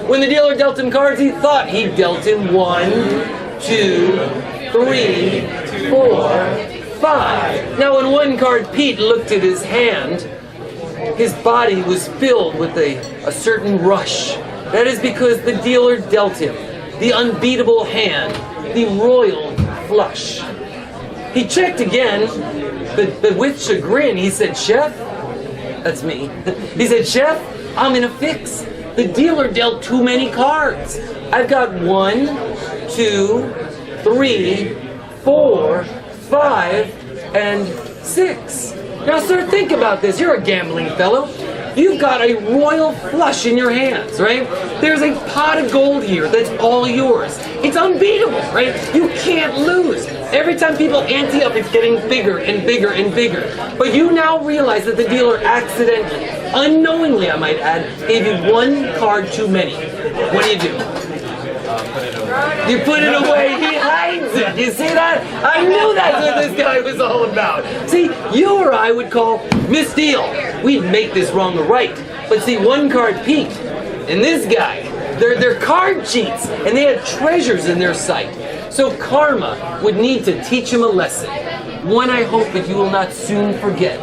When the dealer dealt him cards, he thought he dealt him 1, 2, 3, 4, 5. Now when one card Pete looked at his hand, his body was filled with a certain rush. That is because the dealer dealt him the unbeatable hand, the royal flush. He checked again, but with chagrin, he said, "Chef," that's me, he said, "Chef, I'm in a fix. The dealer dealt too many cards. I've got 1, 2, 3, 4, 5, and 6. Now, sir, think about this. You're a gambling fellow. You've got a royal flush in your hands, right? There's a pot of gold here that's all yours. It's unbeatable, right? You can't lose. Every time people ante up, it's getting bigger and bigger and bigger. But you now realize that the dealer accidentally, unknowingly I might add, gave you 1 card too many. What do? You put it away, he hides it. You see that? I knew that's what this guy was all about. See, you or I would call misdeal. We'd make this wrong or right. But see, one card Pete and this guy, they're card cheats, and they had treasures in their sight. So karma would need to teach him a lesson. One I hope that you will not soon forget.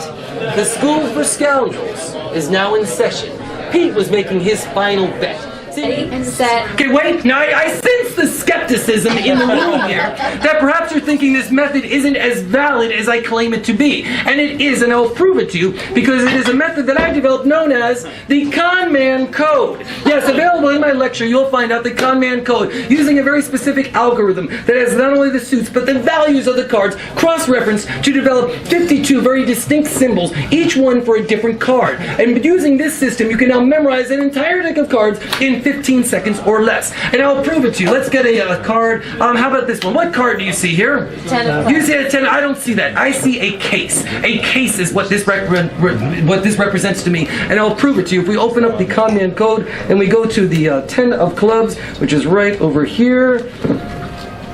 The School for Scoundrels is now in session. Pete was making his final bet. And set. Okay, wait. Now, I sense the skepticism in the room here that perhaps you're thinking this method isn't as valid as I claim it to be. And it is, and I'll prove it to you, because it is a method that I developed known as the Con Man Code. Yes, available in my lecture, you'll find out the Con Man Code, using a very specific algorithm that has not only the suits, but the values of the cards cross-referenced to develop 52 very distinct symbols, each one for a different card. And using this system, you can now memorize an entire deck of cards in 15 seconds or less. And I'll prove it to you. Let's get a card. How about this one? What card do you see here? 10 of clubs. You see a 10. I don't see that. I see a case. A case is what this represents to me. And I'll prove it to you. If we open up the Con Man Code and we go to the 10 of clubs, which is right over here,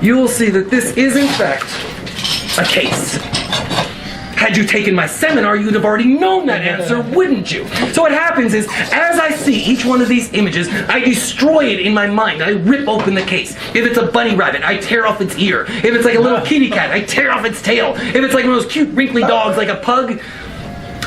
you will see that this is in fact a case. Had you taken my seminar, you'd have already known that answer, wouldn't you? So what happens is, as I see each one of these images, I destroy it in my mind. I rip open the case. If it's a bunny rabbit, I tear off its ear. If it's like a little kitty cat, I tear off its tail. If it's like one of those cute wrinkly dogs, like a pug,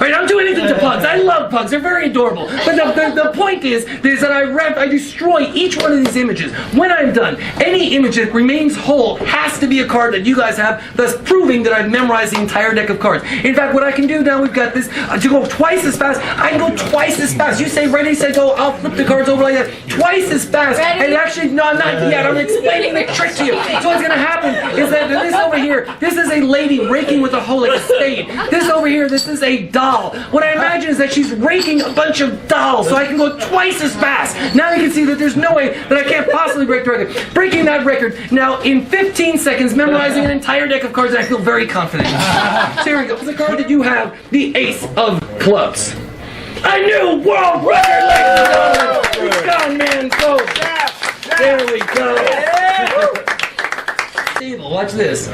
right, I don't do anything to pugs. I love pugs. They're very adorable. But the point is that I destroy each one of these images. When I'm done, any image that remains whole has to be a card that you guys have, thus proving that I've memorized the entire deck of cards. In fact, what I can do now, we've got this, to go twice as fast, I can go twice as fast. You say ready, say go, I'll flip the cards over like that. Twice as fast. Ready? And actually, no, not yet. I'm explaining the trick to you. So what's going to happen is that this over here, this is a lady raking with a hoe like a spade. This over here, this is a doll. What I imagine is that she's raking a bunch of dolls, so I can go twice as fast. Now you can see that there's no way that I can't possibly break the record. Breaking that record now in 15 seconds, memorizing an entire deck of cards, and I feel very confident. So here we go. The card that you have, the Ace of Clubs. A new world record, ladies and gentlemen. Con Man Code. There we go. Steve, watch this.